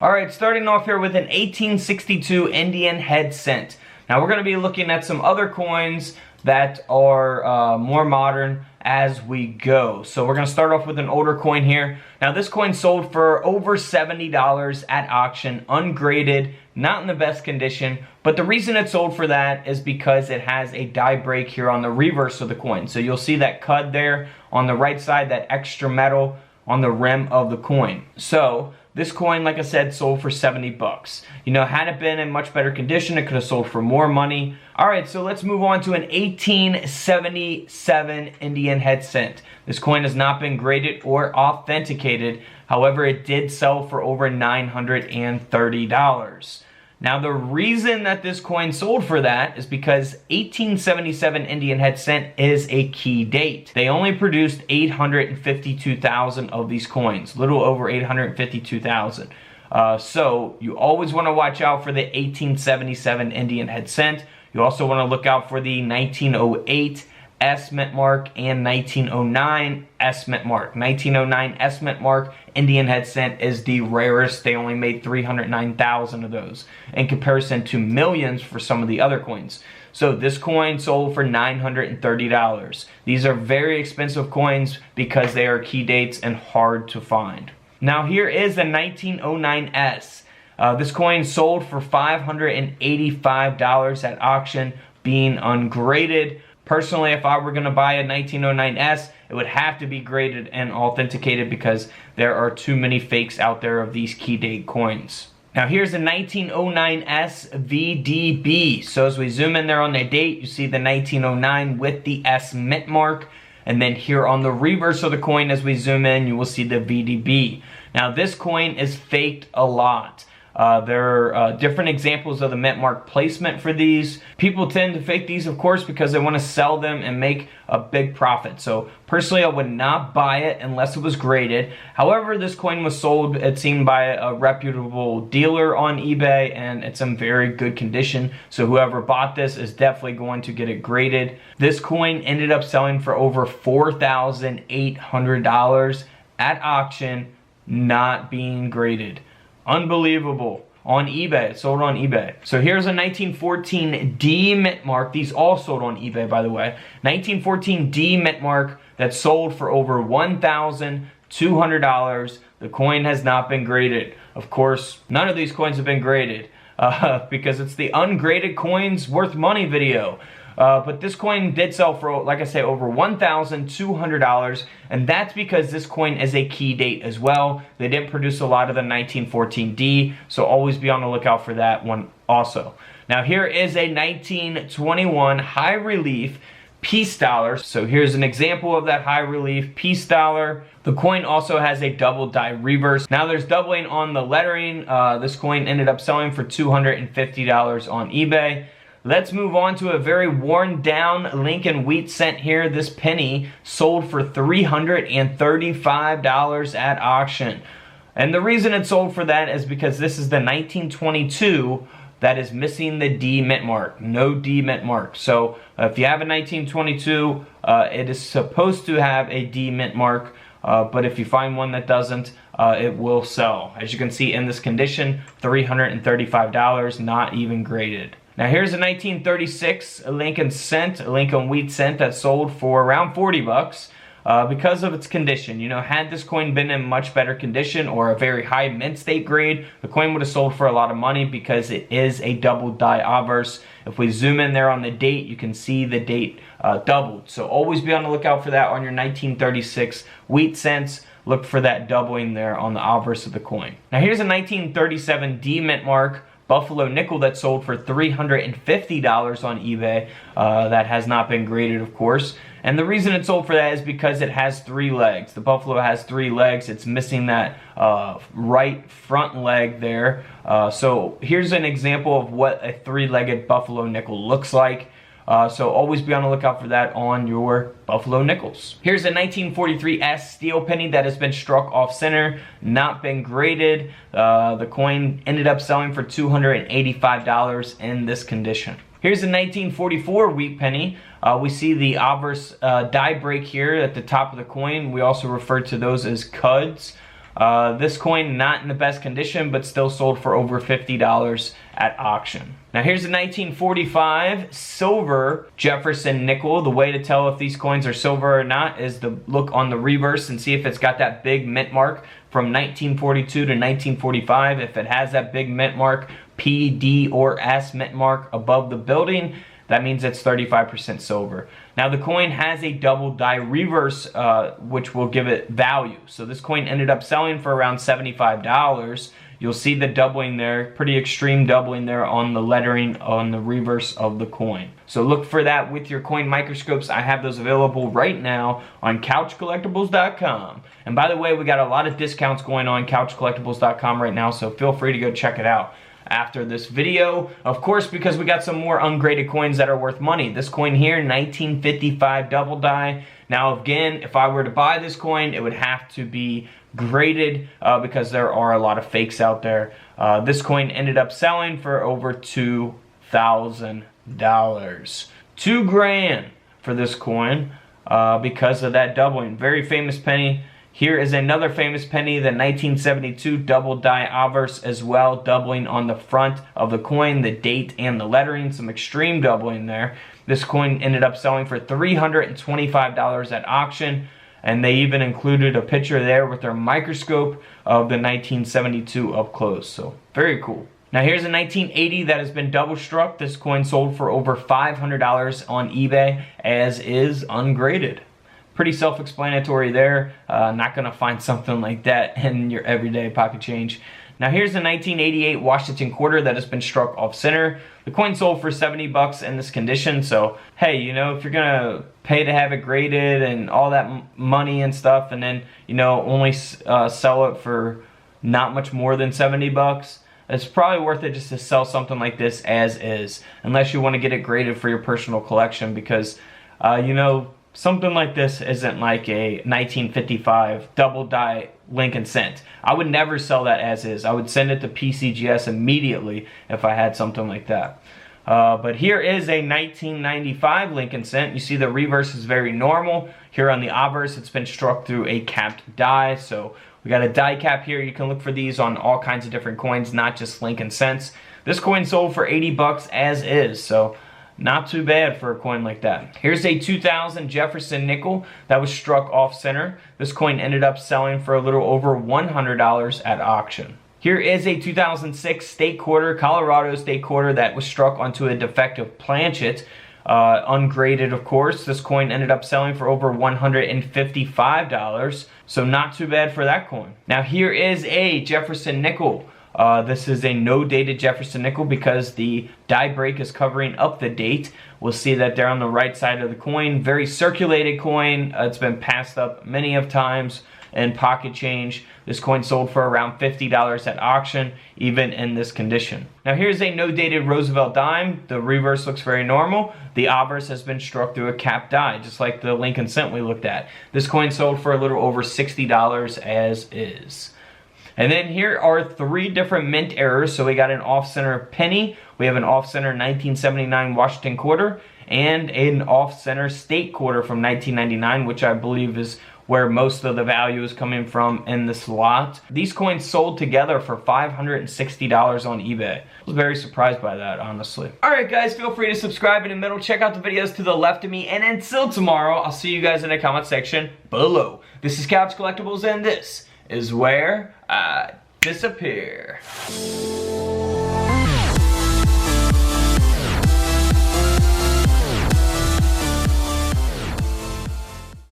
Alright, starting off here with an 1862 Indian head cent. Now we're going to be looking at some other coins that are more modern as we go. So we're going to start off with an older coin here. Now this coin sold for over $70 at auction, ungraded, not in the best condition. But the reason it sold for that is because it has a die break here on the reverse of the coin. So you'll see that cud there on the right side, that extra metal on the rim of the coin. So this coin, like I said, sold for 70 bucks. You know, had it been in much better condition, it could have sold for more money. All right, so let's move on to an 1877 Indian head cent. This coin has not been graded or authenticated. However, it did sell for over $930. Now, the reason that this coin sold for that is because 1877 Indian head cent is a key date. They only produced 852,000 of these coins, a little over 852,000. So you always want to watch out for the 1877 Indian head cent. You also want to look out for the 1908 S mint mark and 1909 S mint mark. 1909 S mint mark Indian head cent is the rarest. They only made 309,000 of those in comparison to millions for some of the other coins. So this coin sold for $930. These are very expensive coins because they are key dates and hard to find. Now here is the 1909 S. This coin sold for $585 at auction, being ungraded. Personally, if I were going to buy a 1909S, it would have to be graded and authenticated because there are too many fakes out there of these key date coins. Now here's the 1909 S VDB. So as we zoom in there on the date, you see the 1909 with the S mint mark. And then here on the reverse of the coin, as we zoom in, you will see the VDB. Now this coin is faked a lot. There are different examples of the mint mark placement for these. People tend to fake these, of course, because they want to sell them and make a big profit. So personally, I would not buy it unless it was graded. However, this coin was sold, it seemed, by a reputable dealer on eBay, and it's in very good condition. So whoever bought this is definitely going to get it graded. This coin ended up selling for over $4,800 at auction, not being graded. Unbelievable. On eBay. It sold on eBay. So here's a 1914 D mint mark. These all sold on eBay, by the way. 1914 D mint mark that sold for over $1,200. The coin has not been graded. Of course, none of these coins have been graded because it's the ungraded coins worth money video. But this coin did sell for, like I say, over $1,200, and that's because this coin is a key date as well. They didn't produce a lot of the 1914D, so always be on the lookout for that one also. Now here is a 1921 high relief peace dollar. So here's an example of that high relief peace dollar. The coin also has a double die reverse. Now there's doubling on the lettering. This coin ended up selling for $250 on eBay. Let's move on to a very worn down Lincoln wheat cent here. This penny sold for $335 at auction. And the reason it sold for that is because this is the 1922 that is missing the D mint mark. No D mint mark. So if you have a 1922, it is supposed to have a D mint mark. But if you find one that doesn't, it will sell. As you can see in this condition, $335, not even graded. Now here's a 1936 Lincoln cent, a Lincoln wheat cent that sold for around 40 bucks because of its condition. You know, had this coin been in much better condition or a very high mint state grade, the coin would have sold for a lot of money because it is a double die obverse. If we zoom in there on the date, you can see the date doubled. So always be on the lookout for that on your 1936 wheat cents. Look for that doubling there on the obverse of the coin. Now here's a 1937 D mint mark Buffalo nickel that sold for $350 on eBay. That has not been graded, of course. And the reason it sold for that is because it has 3 legs. The Buffalo has 3 legs. It's missing that right front leg there. So here's an example of what a 3-legged Buffalo nickel looks like. So always be on the lookout for that on your Buffalo nickels. Here's a 1943 S steel penny that has been struck off center, not been graded. The coin ended up selling for $285 in this condition. Here's a 1944 wheat penny. We see the obverse die break here at the top of the coin. We also refer to those as cuds. This coin not in the best condition, but still sold for over $50 at auction. Now here's a 1945 silver Jefferson nickel. The way to tell if these coins are silver or not is to look on the reverse and see if it's got that big mint mark from 1942 to 1945. If it has that big mint mark, P, D, or S mint mark above the building, that means it's 35% silver. Now the coin has a double die reverse, which will give it value. So this coin ended up selling for around $75. You'll see the doubling there, pretty extreme doubling there on the lettering on the reverse of the coin. So look for that with your coin microscopes. I have those available right now on couchcollectibles.com. And by the way, we got a lot of discounts going on couchcollectibles.com right now, so feel free to go check it out after this video, of course, because we got some more ungraded coins that are worth money. This coin here, 1955 double die. Now again, if I were to buy this coin, it would have to be graded because there are a lot of fakes out there. This coin ended up selling for over $2,000. $2,000 for this coin because of that doubling. Very famous penny. Here is another famous penny, the 1972 double die obverse as well, doubling on the front of the coin, the date and the lettering, some extreme doubling there. This coin ended up selling for $325 at auction, and they even included a picture there with their microscope of the 1972 up close, so very cool. Now here's a 1980 that has been double struck. This coin sold for over $500 on eBay, as is ungraded. Pretty self-explanatory there. Not gonna find something like that in your everyday pocket change. Now here's the 1988 Washington quarter that has been struck off center. The coin sold for $70 in this condition, so hey, you know, if you're gonna pay to have it graded and all that money and stuff, and then, you know, only sell it for not much more than $70, it's probably worth it just to sell something like this as is, unless you want to get it graded for your personal collection, because you know, something like this isn't like a 1955 double die Lincoln cent. I would never sell that as is. I would send it to PCGS immediately if I had something like that. But here is a 1995 Lincoln cent. You see the reverse is very normal. Here on the obverse, it's been struck through a capped die. So we got a die cap here. You can look for these on all kinds of different coins, not just Lincoln cents. This coin sold for $80 as is. So not too bad for a coin like that. Here's a 2000 Jefferson nickel that was struck off center. This coin ended up selling for a little over $100 at auction. Here is a 2006 state quarter, Colorado state quarter, that was struck onto a defective planchet. Ungraded, of course. This coin ended up selling for over $155, so not too bad for that coin. Now here is a Jefferson nickel. This is a no-dated Jefferson nickel because the die break is covering up the date. We'll see that there on the right side of the coin. Very circulated coin. It's been passed up many of times in pocket change. This coin sold for around $50 at auction, even in this condition. Now here's a no-dated Roosevelt dime. The reverse looks very normal. The obverse has been struck through a capped die, just like the Lincoln cent we looked at. This coin sold for a little over $60 as is. And then here are three different mint errors. So we got an off-center penny, we have an off-center 1979 Washington quarter, and an off-center state quarter from 1999, which I believe is where most of the value is coming from in this lot. These coins sold together for $560 on eBay. I was very surprised by that, honestly. Alright guys, feel free to subscribe in the middle, check out the videos to the left of me, and until tomorrow, I'll see you guys in the comment section below. This is Couch Collectibles, and this is where I disappear.